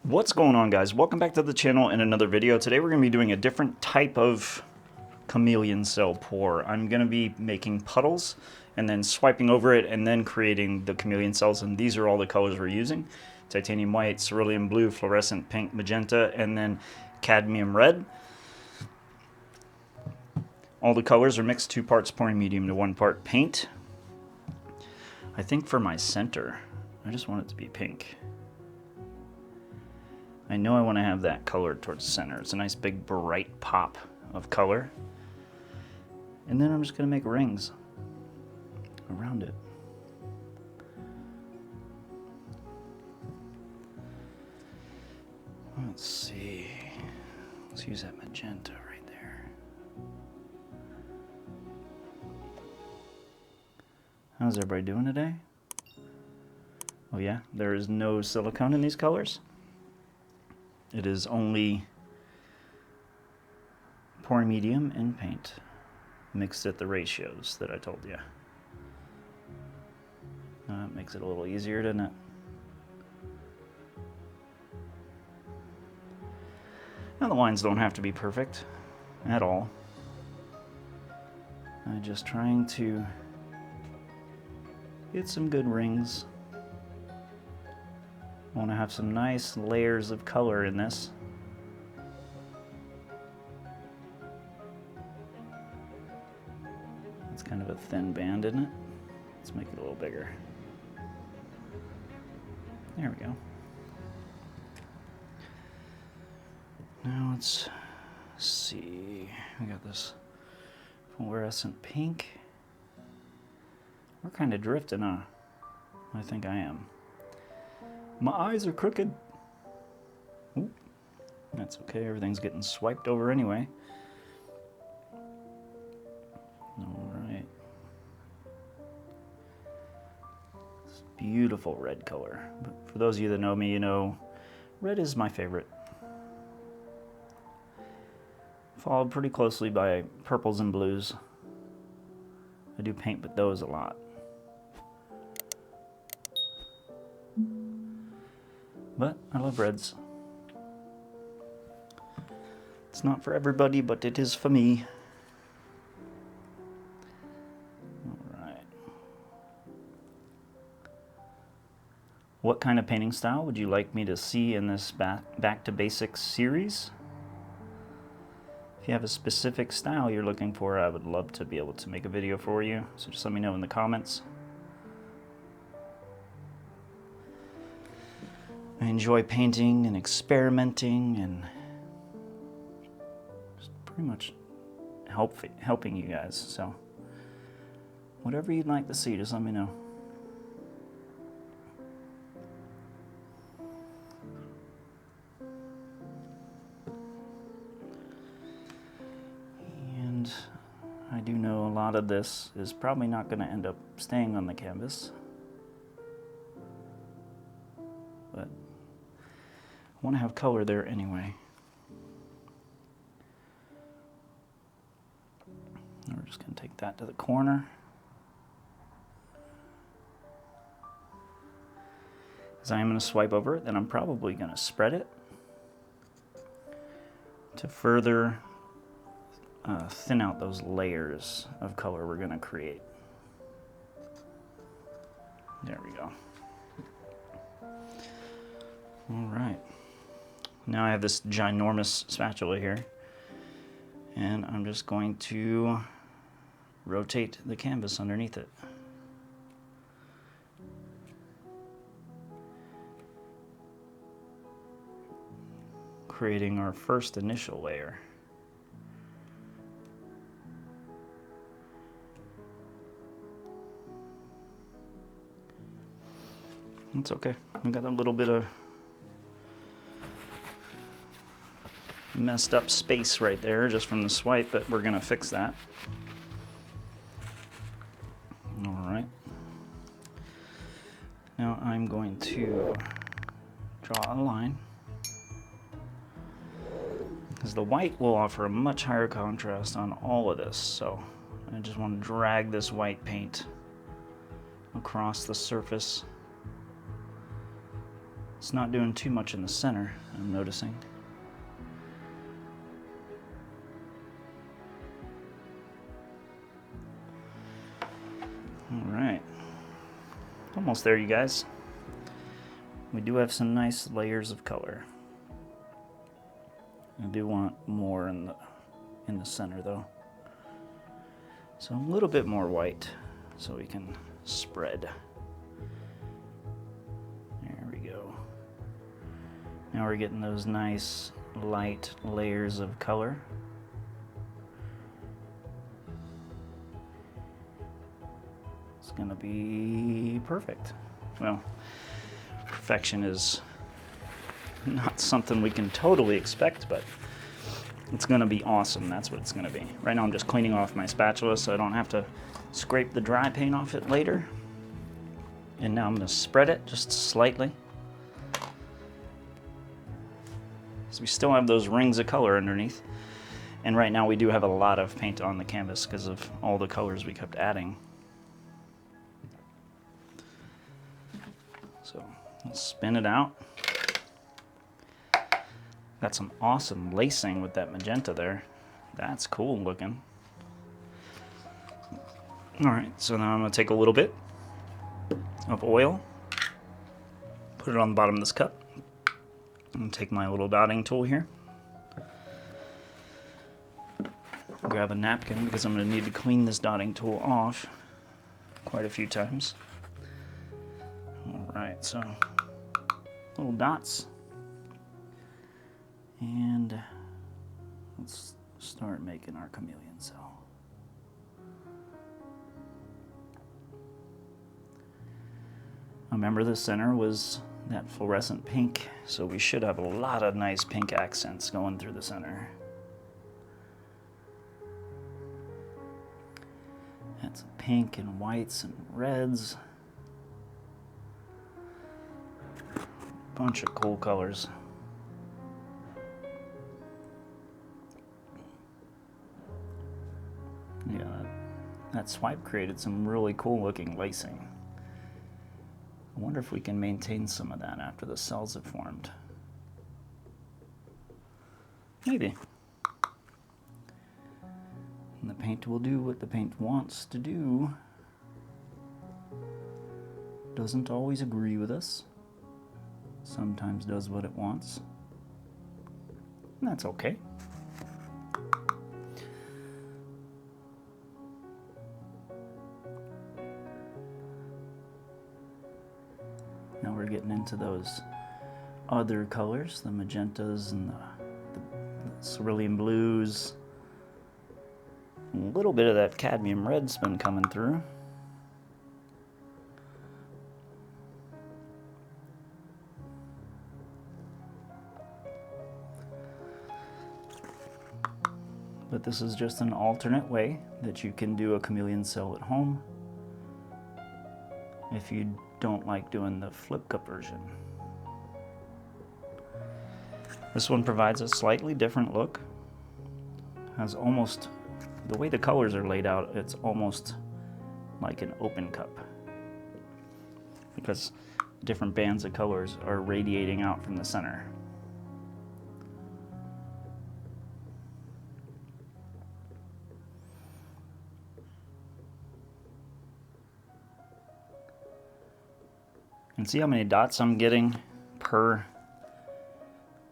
What's going on, guys? Welcome back to the channel in another video. Today we're going to be doing a different type of chameleon cell pour. I'm going to be making puddles and then swiping over it and then creating the chameleon cells, and these are all the colors we're using: titanium white, cerulean blue, fluorescent pink, magenta, and then cadmium red. All the colors are mixed, 2 parts pouring medium to 1 part paint. I think for my center, I just want it to be pink. I know I want to have that color towards the center. It's a nice big bright pop of color. And then I'm just going to make rings around it. Let's see. Let's use that magenta right there. How's everybody doing today? Oh yeah, there is no silicone in these colors. It is only pouring medium and paint mixed at the ratios that I told you. That makes it a little easier, doesn't it? Now the lines don't have to be perfect at all. I'm just trying to get some good rings. I want to have some nice layers of color in this. It's kind of a thin band, isn't it? Let's make it a little bigger. There we go. Now let's see. We got this fluorescent pink. We're kind of drifting, huh? I think I am. My eyes are crooked. Oop. That's okay, everything's getting swiped over anyway. Alright. This beautiful red color. But for those of you that know me, you know red is my favorite. Followed pretty closely by purples and blues. I do paint with those a lot. But I love reds. It's not for everybody, but it is for me. Alright. What kind of painting style would you like me to see in this Back to Basics series? If you have a specific style you're looking for, I would love to be able to make a video for you. So just let me know in the comments. I enjoy painting and experimenting and just pretty much helping you guys. So whatever you'd like to see, just let me know. And I do know a lot of this is probably not going to end up staying on the canvas. But I want to have color there anyway. And we're just going to take that to the corner. As I am going to swipe over it, then I'm probably going to spread it to further thin out those layers of color we're going to create. There we go. All right. Now I have this ginormous spatula here, and I'm just going to rotate the canvas underneath it. Creating our first initial layer. It's okay. We got a little bit of messed up space right there just from the swipe, but we're gonna fix that. All right. Now I'm going to draw a line, because the white will offer a much higher contrast on all of this. So I just want to drag this white paint across the surface It's not doing too much in the center, I'm noticing. All right, almost there, you guys. We do have some nice layers of color. I do want more in the center though. So a little bit more white so we can spread. There we go. Now we're getting those nice light layers of color. It's gonna be perfect. Well, perfection is not something we can totally expect, but it's gonna be awesome. That's what it's gonna be. Right now I'm just cleaning off my spatula so I don't have to scrape the dry paint off it later. And now I'm gonna spread it just slightly. So we still have those rings of color underneath. And right now we do have a lot of paint on the canvas because of all the colors we kept adding. So let's spin it out. Got some awesome lacing with that magenta there. That's cool looking. All right, so now I'm gonna take a little bit of oil, put it on the bottom of this cup, and take my little dotting tool here. Grab a napkin because I'm gonna need to clean this dotting tool off quite a few times. All right, so little dots. And let's start making our chameleon cell. Remember, the center was that fluorescent pink, so we should have a lot of nice pink accents going through the center. That's pink and whites and reds. Bunch of cool colors. Yeah, that swipe created some really cool looking lacing. I wonder if we can maintain some of that after the cells have formed. Maybe. And the paint will do what the paint wants to do. Doesn't always agree with us. Sometimes does what it wants. And that's okay. Now we're getting into those other colors, the magentas and the cerulean blues. A little bit of that cadmium red's been coming through. But this is just an alternate way that you can do a chameleon cell at home if you don't like doing the flip cup version. This one provides a slightly different look. Has almost, the way the colors are laid out, it's almost like an open cup because different bands of colors are radiating out from the center. And see how many dots I'm getting per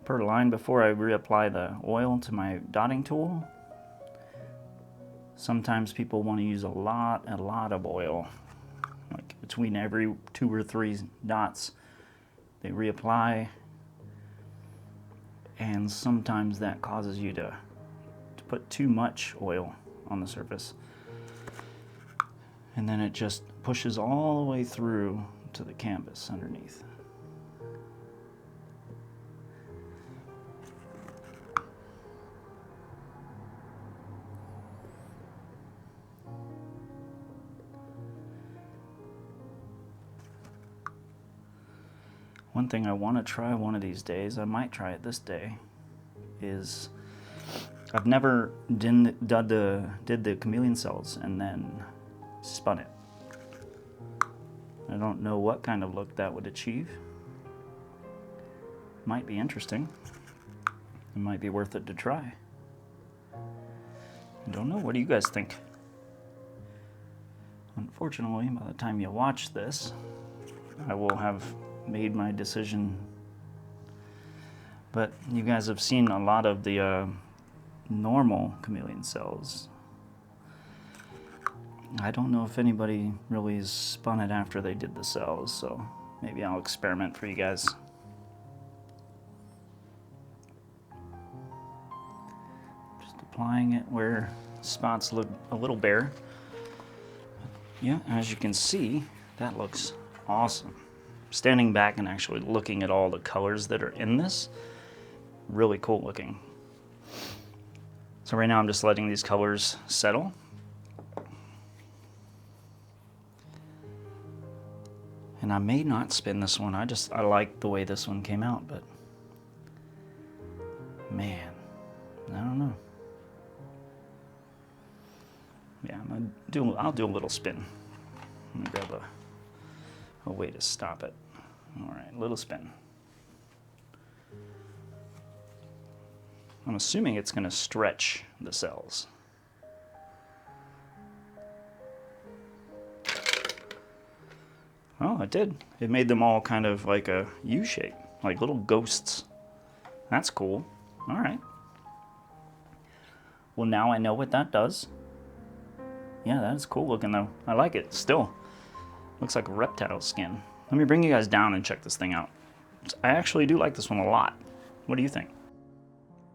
line before I reapply the oil to my dotting tool. Sometimes people want to use a lot of oil. Like between every 2 or 3 dots, they reapply. And sometimes that causes you to put too much oil on the surface. And then it just pushes all the way through to the canvas underneath. One thing I want to try one of these days, I might try it this day, is I've never did the chameleon cells and then spun it. I don't know what kind of look that would achieve. might be interesting. It might be worth it to try. I don't know. What do you guys think? Unfortunately, by the time you watch this, I will have made my decision. But you guys have seen a lot of the normal chameleon cells. I don't know if anybody really spun it after they did the cells, so maybe I'll experiment for you guys. Just applying it where spots look a little bare. Yeah, as you can see, that looks awesome. Standing back and actually looking at all the colors that are in this, really cool looking. So right now I'm just letting these colors settle. And I may not spin this one. I like the way this one came out, but man, I don't know. Yeah, I'll do a little spin. Let me grab a way to stop it. All right, little spin. I'm assuming it's going to stretch the cells. Oh, it did. It made them all kind of like a U shape, like little ghosts. That's cool. All right. Well, now I know what that does. Yeah, that is cool looking though. I like it still. Looks like reptile skin. Let me bring you guys down and check this thing out. I actually do like this one a lot. What do you think?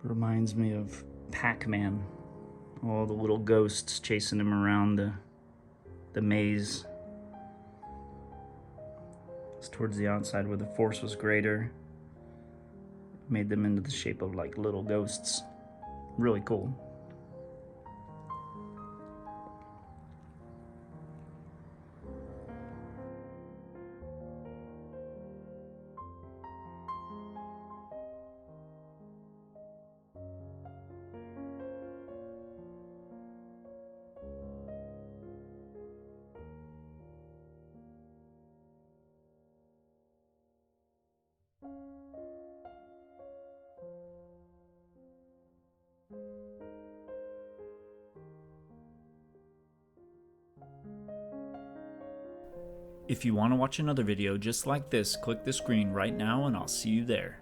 Reminds me of Pac-Man. All the little ghosts chasing him around the maze. It's towards the outside where the force was greater. Made them into the shape of like little ghosts. Really cool. If you want to watch another video just like this, click the screen right now and I'll see you there.